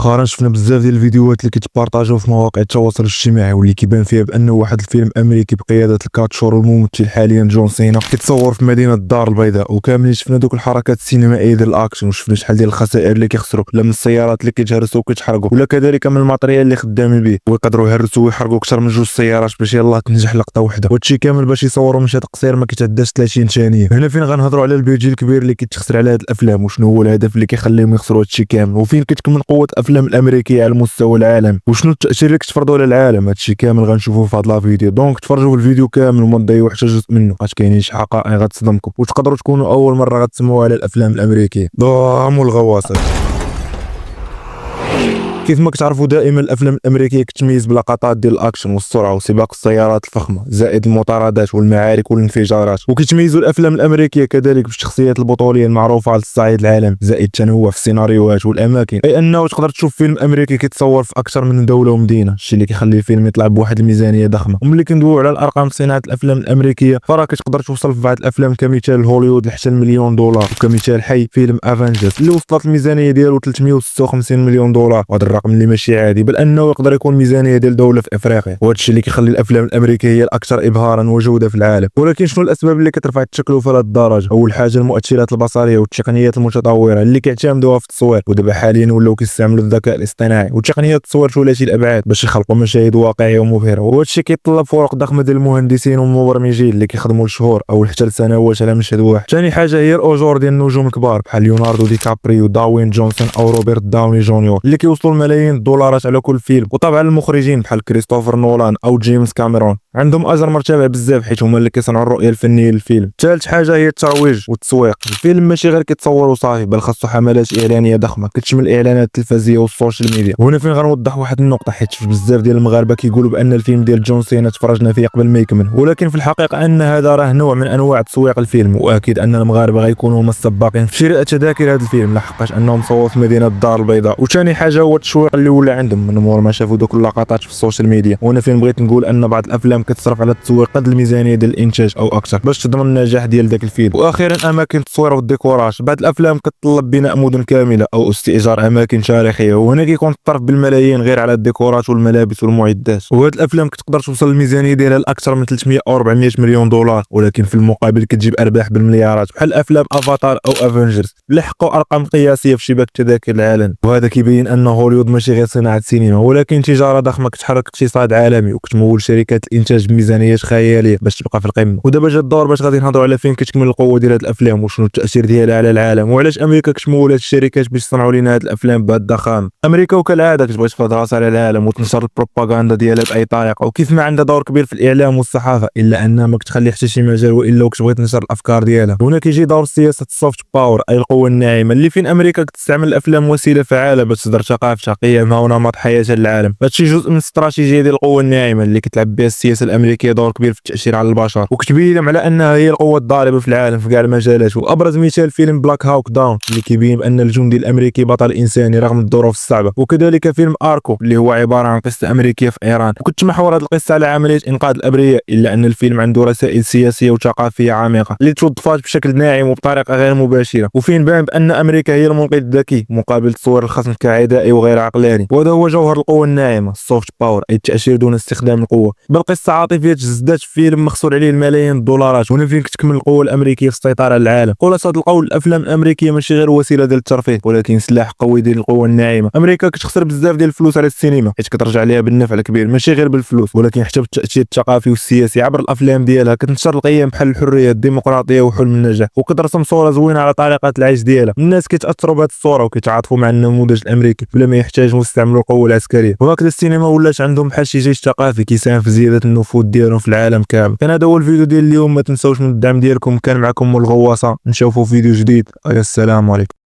مؤخرا شفنا بزاف ديال الفيديوهات اللي كيتبارطاجيو في مواقع التواصل الاجتماعي واللي كيبان فيها بانه واحد الفيلم امريكي بقياده الكاتشور والممثل حاليا جون سينا كيتصور في مدينه الدار البيضاء، وكاملين شفنا دوك الحركات السينمائيه ديال الاكشن، وشفنا شحال ديال الخسائر اللي كيخسروا لا من السيارات اللي كيتهرسوا وكيتحرقوا ولا كذلك من الماتريال اللي خدامين به، ويقدروا يهرسوا ويحرقوا اكثر من جوج سيارات باش يلاه تنجح لقطه واحده، وهادشي كامل باش يصوروا مشهد قصير ما كيتعداش 30 ثانيه. هنا فين غنهضروا على البيجي الكبير اللي كيتخسر على هاد الافلام، وشنو هو الهدف اللي كيخليهم يخسروا هادشي كامل، وفين كتكمن قوه الافلام الامريكيه على مستوى العالم، وشنو التاثير اللي كتفرضوا على العالم. هادشي كامل غنشوفوه في هاد لا فيديو، دونك تفرجوا في الفيديو كامل وما تضيعوا حتى جزء منه، حيت كاينين شي حقائق غتصدمكم وتقدروا تكونوا اول مره غتسمعوا على الافلام الامريكيه. ضام الغواصات. كيف ما كتعرفوا دائما الافلام الامريكيه كتميز بلقطات ديال الاكشن والسرعه وسباق السيارات الفخمه زائد المطاردات والمعارك والانفجارات، وكتميزوا الافلام الامريكيه كذلك بالشخصيات البطوليه المعروفه على الصعيد العالمي زائد التنوع في السيناريوهات والاماكن، اي انه تقدر تشوف فيلم امريكي كيتصور في اكثر من دوله ومدينه، الشيء اللي كيخلي الفيلم يطلع بواحد الميزانيه ضخمه. وملي كندويو على الارقام في صناعه الافلام الامريكيه فراه كتقدر توصل في بعض الافلام كمثال هوليوود لحتى المليون دولار، وكمثال حي فيلم افنجرز اللي وصلت الميزانيه ديالو 356 مليون دولار، وهذا الرقم اللي ماشي عادي، بل انه يقدر يكون ميزانيه ديال دوله في افريقيا، وهذا الشيء اللي كيخلي الافلام الامريكيه هي الاكثر ابهارا وجوده في العالم. ولكن شنو الاسباب اللي كترفع التكلفه لهذ الدرجه؟ اول حاجه المؤثرات البصريه والتقنيات المتطوره اللي كيعتمدوها في التصوير، ودابا حاليا ولاو كيستعملوا الذكاء الاصطناعي وتقنيات التصوير ثلاثي الابعاد باش يخلقوا مشاهد واقعيه ومبهره، وهذا الشيء كيتطلب فرق ضخمه ديال المهندسين والمبرمجين اللي كيخدموا لشهور او حتى لسنوات على مشهد واحد. ثاني حاجه هي الاجور ديال النجوم الكبار بحال ليوناردو دي كابريو، داوين جونسون او روبرت داوني جونيور اللي كيوصلوا لملايين الدولارات على كل فيلم. وطبعا المخرجين بحال كريستوفر نولان او جيمس كاميرون عندهم اجر مرتفع بزاف حيت هما اللي كيصنعوا الرؤيه الفنيه للفيلم. ثالث حاجه هي الترويج والتسويق، الفيلم ماشي غير كيتصور وصافي بل خاصو حملات اعلانيه ضخمه كتشمل الاعلانات التلفزيونيه والسوشيال ميديا. وهنا فين غنوضح واحد النقطه، حيت بزاف ديال المغاربه كيقولوا بان الفيلم ديال جون سينا تفرجنا فيه قبل ما يكمل، ولكن في الحقيقه ان هذا راه نوع من انواع تسويق الفيلم، واكيد ان المغاربه غيكونوا هما السباقين في شراء تذاكر هذا الفيلم لحقاش انه مصور في مدينه الدار البيضاء. وثاني حاجه هو التشويق اللي ولا عندهم من مور ما شافوا دوك اللقطات في السوشيال ميديا. وهنا فين بغيت نقول ان بعض الافلام كتصرف على التسويق قد الميزانيه ديال الانتاج او اكثر باش تضمن النجاح ديال داك الفيلم. واخيرا اماكن التصوير والديكورات، بعض الافلام كتطلب بناء مدن كامله او استئجار اماكن تاريخيه، وهنا كيكون الطرف بالملايين غير على الديكورات والملابس والمعدات، وهاد الافلام كتقدر توصل الميزانيه ديالها لاكثر من 300 او 400 مليون دولار، ولكن في المقابل كتجيب ارباح بالمليارات بحال افلام افاتار او افنجرز اللي حققوا ارقام قياسيه في شباك التذاكر العالمي. وهذا كيبين ان هوليوود ماشي غير صناعه سينما ولكن تجاره ضخمه كتحرك اقتصاد عالمي وكتمول شركات الانتاج بميزانيات خياليه باش تبقى في القمه. ودابا جا الدور باش غادي نهضروا على فين كتكمل القوه ديال هاد الافلام وشنو التاثير ديالها على العالم، وعلاش امريكا كتمول هاد الشركات باش يصنعوا لنا هاد الافلام بهاد الضخامه. امريكا وكالعاده كتبغي تفرض راسها على العالم وتنشر البروباغندا ديالها باي طريقه، وكيف ما عندها دور كبير في الاعلام والصحافه الا انها ما كتخلي حتى شي مجال والا كتبغي تنشر الافكار ديالها. هنا كيجي دور سياسه السوفت باور اي القوه الناعمه اللي فين امريكا كتستعمل الافلام وسيله فعاله باش تصدر ثقافتها قيمها ونمط حياتها للعالم. هادشي جزء من الاستراتيجيه ديال القوه الناعمه اللي كتلعب بها السياسه الامريكيه دور كبير في التاثير على البشر وكتبين على انها هي القوه الضاربه في العالم في كاع المجالات. وابرز مثال فيلم بلاك هاوك داون اللي كيبين بان الجندي الامريكي بطل انساني رغم الظروف الصعبه، وكذلك فيلم اركو اللي هو عباره عن قصه امريكيه في ايران وكتمحور هذه القصه على عمليه انقاذ الابرياء، الا ان الفيلم عنده رسائل سياسيه وثقافيه عميقه اللي توظفات بشكل ناعم وبطريقه غير مباشره، وفين بان بان امريكا هي المنقذ الذكي مقابل تصوير الخصم كعدائي وغير عقلاني. وهذا هو جوهر القوه الناعمه السوفت باور اي التاثير دون استخدام القوه، بل قصه عاطفيه تجسدات في فيلم مخسور عليه الملايين الدولارات. هنا فين كتكمل القوه الامريكيه في السيطره على العالم. خلاصه القول الافلام الامريكيه ماشي غير وسيله ديال الترفيه ولكن سلاح قوي ديال القوه الناعمه. امريكا كتخسر بزاف ديال الفلوس على السينما حيت كترجع ليها بالنفع الكبير ماشي غير بالفلوس ولكن حتى بالتاثير الثقافي والسياسي عبر الافلام ديالها. كتنشر القيم بحال الحريه الديمقراطيه وحلم النجاح وكترسم صوره زوينه على طريقه العيش ديالها. الناس كيتاثروا بهذه الصوره وكيتعاطفوا مع النموذج الامريكي بلا ما يحتاجوا يستعملوا القوه العسكريه. وهكذا السينما ولات عندهم بحال شي جيش ثقافي كيساهم في زياده النفوذ ديالهم في العالم كامل. كان هذا هو الفيديو ديال اليوم، ما تنساوش من الدعم ديالكم. كان معكم الغواصه، نشوفوا فيديو جديد. السلام عليكم.